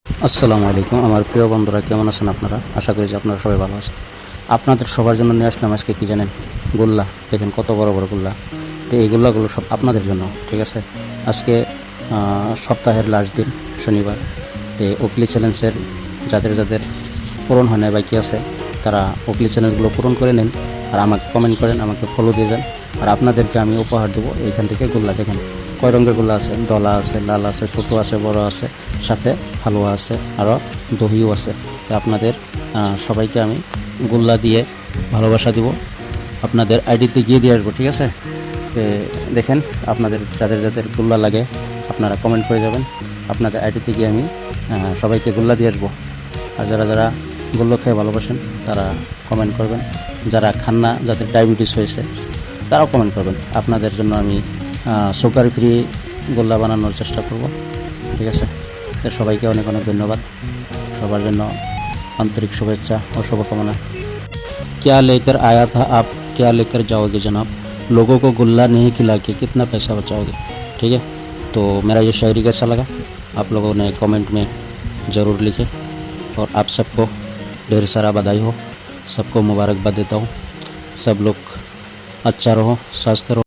আসসালামু আলাইকুম আমার প্রিয় বন্ধুরা, কেমন আছেন আপনারা? আশা করি যে আপনারা সবাই ভালো আছেন। আপনাদের সবার জন্য নিয়ে আসলাম আজকে কি জানেন? গোল্লা। দেখেন কত বড় বড় গোল্লা। তো এই গোল্লাগুলো সব আপনাদের জন্য, ঠিক আছে? আজকে সপ্তাহের লাস্ট দিন, শনিবার। তো ওকলি চ্যালেঞ্জের যাদের যাদের পূরণ হয় না বাকি আছে, তারা ওকলি চ্যালেঞ্জগুলো পূরণ করে নেন আর আমাকে কমেন্ট করেন, আমাকে ফলো দিয়ে যান। আর আপনাদেরকে আমি উপহার দেবো এইখান থেকে গোল্লা। দেখেন কয় রঙের গোল্লা আছে, ডলা আছে, লাল আছে, ছোটো আছে, বড় আছে, সাথে হালুয়া আছে, আরও দহিও আছে। তো আপনাদের সবাইকে আমি গোল্লা দিয়ে ভালোবাসা দিব, আপনাদের আইডিতে গিয়ে দিয়ে আসবো, ঠিক আছে? তো দেখেন আপনাদের যাদের যাদের গোল্লা লাগে আপনারা কমেন্ট করে যাবেন, আপনাদের আইডিতে গিয়ে আমি সবাইকে গোল্লা দিয়ে আসবো। আর যারা যারা গোল্লা খেয়ে ভালোবাসেন তারা কমেন্ট করবেন, যারা খান না, যাদের ডায়াবেটিস হয়েছে তারাও কমেন্ট করবেন। আপনাদের জন্য আমি সুগার ফ্রি গোল্লা বানানোর চেষ্টা করব, ঠিক আছে? তো সবাইকে অনেক অনেক ধন্যবাদ, সবার জন্য आंतरिक शुभेच्छा और शुभकामना। क्या लेकर आया था आप, क्या लेकर जाओगे जनाब? लोगों को गुल्ला नहीं खिला के कितना पैसा बचाओगे? ठीक है, तो मेरा ये शायरी कैसा लगा आप लोगों ने कमेंट में ज़रूर लिखे। और आप सबको ढेर सारा बधाई हो, सबको मुबारकबाद देता हूँ। सब लोग अच्छा रहो, स्वस्थ रहो।